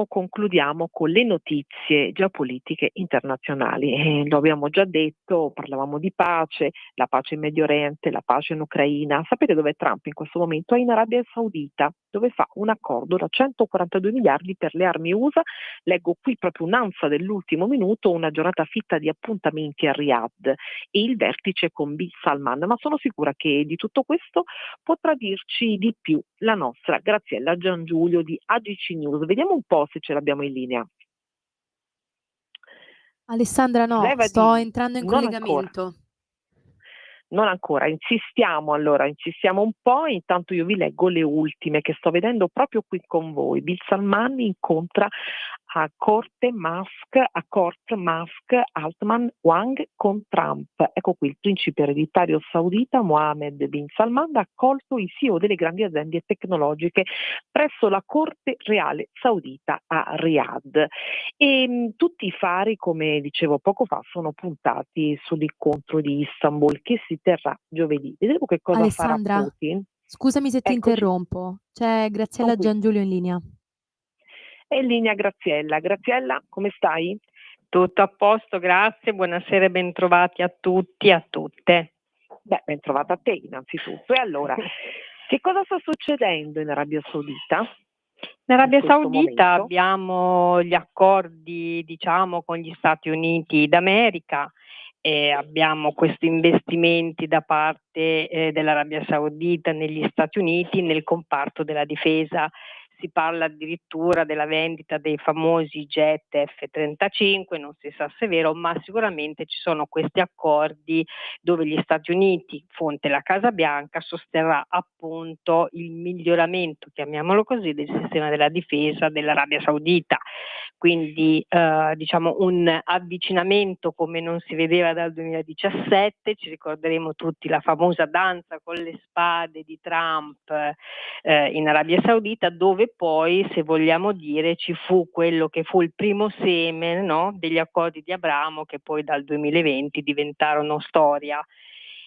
concludiamo con le notizie geopolitiche internazionali. Lo abbiamo già detto, parlavamo di pace, la pace in Medio Oriente, la pace in Ucraina. Sapete dove è Trump in questo momento? È in Arabia Saudita, dove fa un accordo da 142 miliardi per le armi USA. Leggo qui proprio un'ansa dell'ultimo minuto, una giornata fitta di appuntamenti a Riyadh e il vertice con Bin Salman, ma sono sicura che di tutto questo potrà dirci di più la nostra Graziella Giangiulio di AGC News. Vediamo un po' se ce l'abbiamo in linea. Alessandra, no, sto entrando in collegamento. Non ancora, insistiamo un po', intanto io vi leggo le ultime che sto vedendo proprio qui con voi. Bin Salman incontra a Corte Musk, Altman, Wang con Trump. Ecco qui il principe ereditario saudita Mohammed bin Salman ha accolto i CEO delle grandi aziende tecnologiche presso la Corte Reale Saudita a Riyadh. E tutti i fari, come dicevo poco fa, sono puntati sull'incontro di Istanbul che si terrà giovedì. Vedremo che cosa Alessandra, farà Putin. scusami se ti interrompo. C'è Graziella Giangiulio in linea. È in linea Graziella. Graziella, come stai? Tutto a posto, grazie, buonasera e bentrovati a tutti e a tutte. Beh, bentrovata a te innanzitutto. E allora, che cosa sta succedendo in Arabia Saudita? In Arabia Saudita momento abbiamo gli accordi, diciamo, con gli Stati Uniti d'America. Abbiamo questi investimenti da parte dell'Arabia Saudita negli Stati Uniti nel comparto della difesa. Si parla addirittura della vendita dei famosi jet F-35, non si sa se è vero, ma sicuramente ci sono questi accordi dove gli Stati Uniti, fonte la Casa Bianca, sosterrà appunto il miglioramento, chiamiamolo così, del sistema della difesa dell'Arabia Saudita. Quindi diciamo un avvicinamento come non si vedeva dal 2017, ci ricorderemo tutti la famosa danza con le spade di Trump in Arabia Saudita, dove poi, se vogliamo dire, ci fu quello che fu il primo seme, no, degli accordi di Abramo che poi dal 2020 diventarono storia.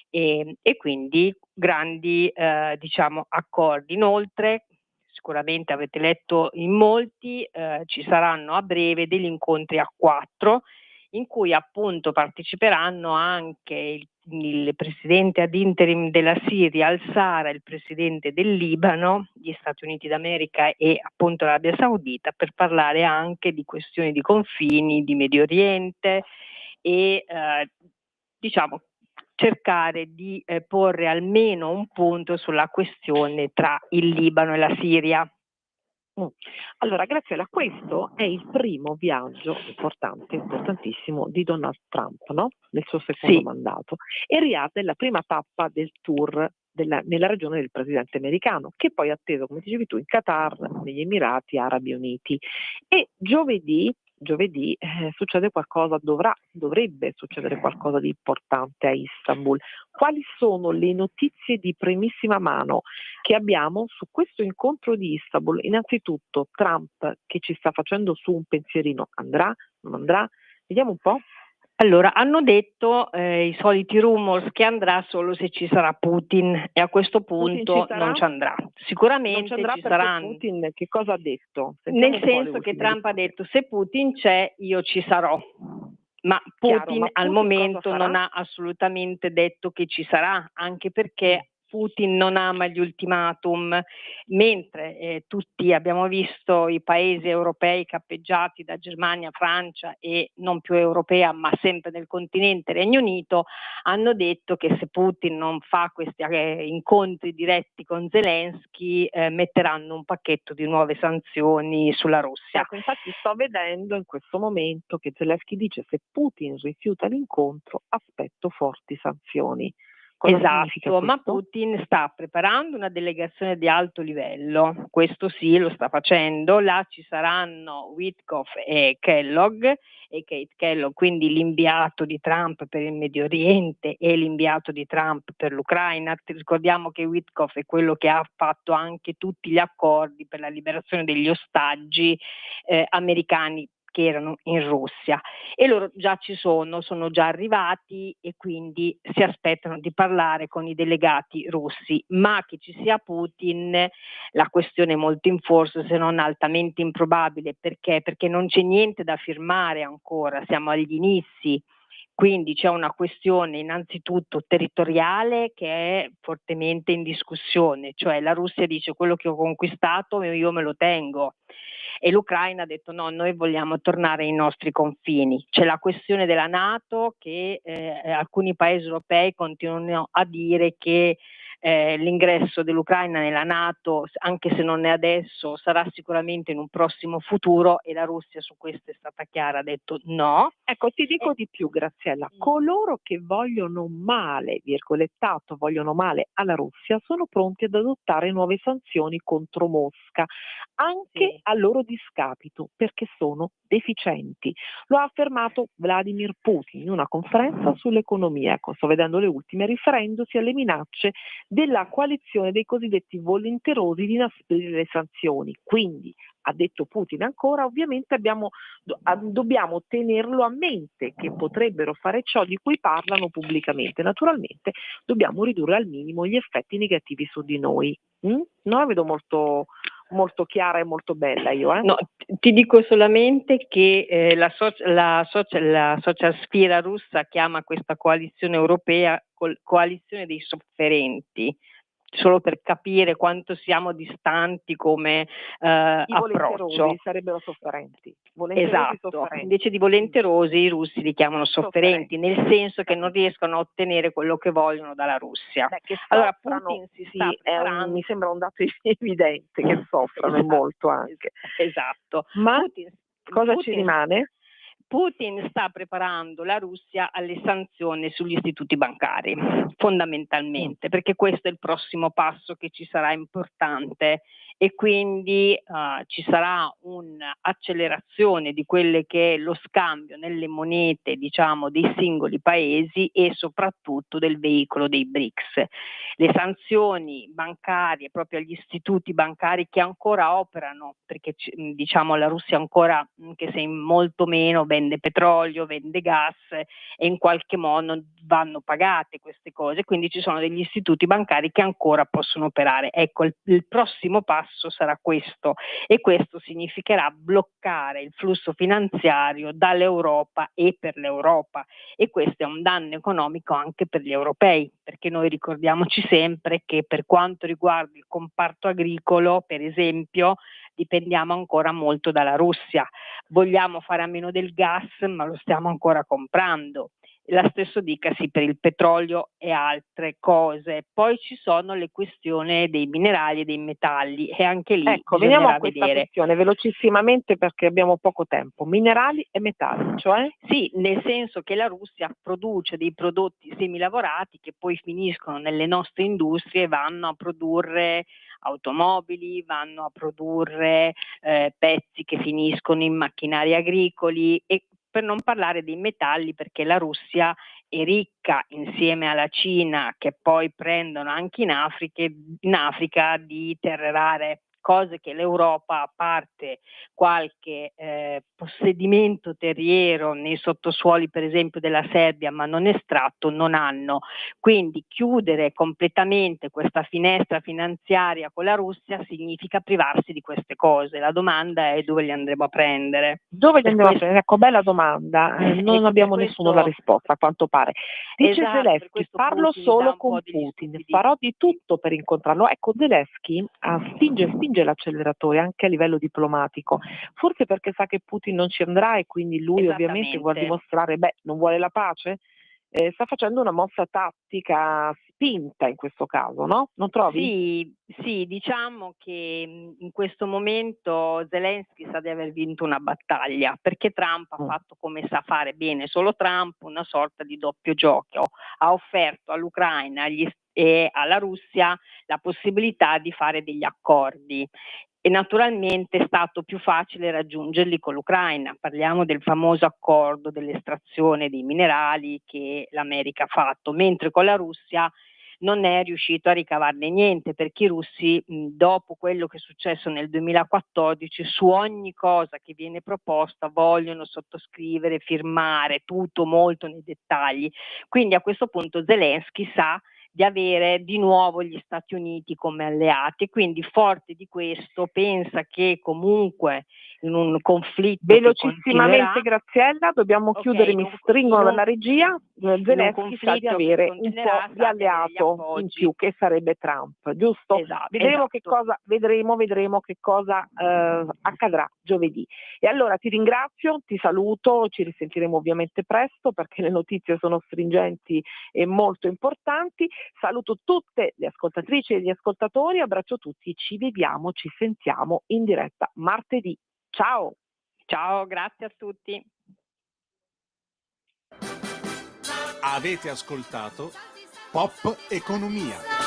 E quindi grandi diciamo accordi. Inoltre, sicuramente avete letto in molti, ci saranno a breve degli incontri a 4 in cui appunto parteciperanno anche il presidente ad interim della Siria al-Sara, il presidente del Libano, gli Stati Uniti d'America e appunto l'Arabia Saudita, per parlare anche di questioni di confini, di Medio Oriente e diciamo cercare di porre almeno un punto sulla questione tra il Libano e la Siria. Allora, Graziella, questo è il primo viaggio importantissimo di Donald Trump, no? Nel suo secondo mandato. E Riyadh è la prima tappa del tour nella regione del presidente americano, che poi è atteso, come dicevi tu, in Qatar, negli Emirati Arabi Uniti. E giovedì succede qualcosa, dovrebbe succedere qualcosa di importante a Istanbul. Quali sono le notizie di primissima mano che abbiamo su questo incontro di Istanbul? Innanzitutto Trump che ci sta facendo su un pensierino, andrà, non andrà? Vediamo un po'. Allora, hanno detto i soliti rumors che andrà solo se ci sarà Putin e a questo punto non ci andrà. Sicuramente non ci saranno. Putin che cosa ha detto? Nel senso che Trump ha detto se Putin c'è io ci sarò. Ma Putin al momento non ha assolutamente detto che ci sarà, anche perché Putin non ama gli ultimatum, mentre tutti abbiamo visto i paesi europei cappeggiati da Germania, Francia e non più europea ma sempre del continente Regno Unito, hanno detto che se Putin non fa questi incontri diretti con Zelensky metteranno un pacchetto di nuove sanzioni sulla Russia. Ecco, infatti sto vedendo in questo momento che Zelensky dice se Putin rifiuta l'incontro aspetto forti sanzioni. Esatto, ma Putin sta preparando una delegazione di alto livello, questo sì, lo sta facendo, là ci saranno Witkoff e Kellogg, e Kate Kellogg, quindi l'inviato di Trump per il Medio Oriente e l'inviato di Trump per l'Ucraina. Ricordiamo che Witkoff è quello che ha fatto anche tutti gli accordi per la liberazione degli ostaggi americani schierano in Russia, e loro già ci sono già arrivati e quindi si aspettano di parlare con i delegati russi, ma che ci sia Putin, la questione è molto in forza, se non altamente improbabile. Perché non c'è niente da firmare ancora, siamo agli inizi. Quindi c'è una questione innanzitutto territoriale che è fortemente in discussione, cioè la Russia dice: quello che ho conquistato io me lo tengo, e l'Ucraina ha detto no, noi vogliamo tornare ai nostri confini. C'è la questione della NATO, che alcuni paesi europei continuano a dire che l'ingresso dell'Ucraina nella NATO, anche se non è adesso, sarà sicuramente in un prossimo futuro, e la Russia su questo è stata chiara, ha detto no. Ecco, ti dico di più, Graziella, coloro che vogliono male, virgolettato, vogliono male alla Russia, sono pronti ad adottare nuove sanzioni contro Mosca, anche a loro discapito, perché sono deficienti. Lo ha affermato Vladimir Putin in una conferenza sull'economia, ecco, sto vedendo le ultime, riferendosi alle minacce della coalizione dei cosiddetti volenterosi di inasprire le sanzioni. Quindi, ha detto Putin ancora, ovviamente dobbiamo tenerlo a mente che potrebbero fare ciò di cui parlano pubblicamente. Naturalmente dobbiamo ridurre al minimo gli effetti negativi su di noi. No, la vedo molto, molto chiara e molto bella io. No, ti dico solamente che la social sfera russa chiama questa coalizione europea coalizione dei sofferenti, solo per capire quanto siamo distanti come approccio. Sarebbero sofferenti. Esatto, Sofferenti. Invece di volenterosi i russi li chiamano sofferenti, nel senso che non riescono a ottenere quello che vogliono dalla Russia. Allora Putin si sta preparando. Mi sembra un dato evidente che soffrono molto anche. Esatto. Ma cosa ci rimane? Putin sta preparando la Russia alle sanzioni sugli istituti bancari, fondamentalmente, perché questo è il prossimo passo che ci sarà importante, e quindi ci sarà un'accelerazione di quelle che è lo scambio nelle monete, diciamo, dei singoli paesi e soprattutto del veicolo dei BRICS. Le sanzioni bancarie proprio agli istituti bancari che ancora operano, perché diciamo la Russia ancora, anche se molto meno, vende petrolio, vende gas, e in qualche modo vanno pagate queste cose, quindi ci sono degli istituti bancari che ancora possono operare. Ecco, il prossimo passo sarà questo, e questo significherà bloccare il flusso finanziario dall'Europa e per l'Europa, e questo è un danno economico anche per gli europei, perché noi ricordiamoci sempre che per quanto riguarda il comparto agricolo, per esempio, dipendiamo ancora molto dalla Russia. Vogliamo fare a meno del gas, ma lo stiamo ancora comprando. La stesso dicasi per il petrolio e altre cose. Poi ci sono le questioni dei minerali e dei metalli, e anche lì veniamo a bisognerà questa vedere. questione velocissimamente perché abbiamo poco tempo. Minerali e metalli, cioè? Sì, nel senso che la Russia produce dei prodotti semilavorati che poi finiscono nelle nostre industrie e vanno a produrre automobili, vanno a produrre pezzi che finiscono in macchinari agricoli, e per non parlare dei metalli, perché la Russia è ricca, insieme alla Cina, che poi prendono anche in Africa, di terre rare, cose che l'Europa, a parte qualche possedimento terriero nei sottosuoli per esempio della Serbia, ma non estratto, non hanno. Quindi chiudere completamente questa finestra finanziaria con la Russia significa privarsi di queste cose. La domanda è dove li andremo a prendere. Dove li andremo a prendere? Ecco, bella domanda. Non abbiamo nessuno la risposta, a quanto pare. Dice Zelensky, parlo solo con Putin, farò di tutto per incontrarlo. Ecco, Zelensky spinge l'acceleratore anche a livello diplomatico, forse perché sa che Putin non ci andrà e quindi lui ovviamente vuole dimostrare, non vuole la pace? Sta facendo una mossa tattica spinta in questo caso, no? Non trovi? Sì, diciamo che in questo momento Zelensky sa di aver vinto una battaglia, perché Trump ha fatto, come sa fare bene solo Trump, una sorta di doppio gioco. Ha offerto all'Ucraina e alla Russia la possibilità di fare degli accordi, e naturalmente è stato più facile raggiungerli con l'Ucraina. Parliamo del famoso accordo dell'estrazione dei minerali che l'America ha fatto, mentre con la Russia non è riuscito a ricavarne niente, perché i russi, dopo quello che è successo nel 2014, su ogni cosa che viene proposta vogliono sottoscrivere, firmare, tutto molto nei dettagli. Quindi a questo punto Zelensky sa di avere di nuovo gli Stati Uniti come alleati, quindi forte di questo pensa che comunque in un conflitto velocissimamente, Graziella, dobbiamo chiudere, mi stringono dalla regia. Zelensky sa di avere un po' di alleato in più, che sarebbe Trump, giusto? Esatto, Vedremo esatto. vedremo che cosa accadrà giovedì. E allora ti ringrazio, ti saluto, ci risentiremo ovviamente presto perché le notizie sono stringenti e molto importanti. Saluto tutte le ascoltatrici e gli ascoltatori, abbraccio tutti, ci vediamo, ci sentiamo in diretta martedì. Ciao! Ciao, grazie a tutti. Avete ascoltato Pop Economia.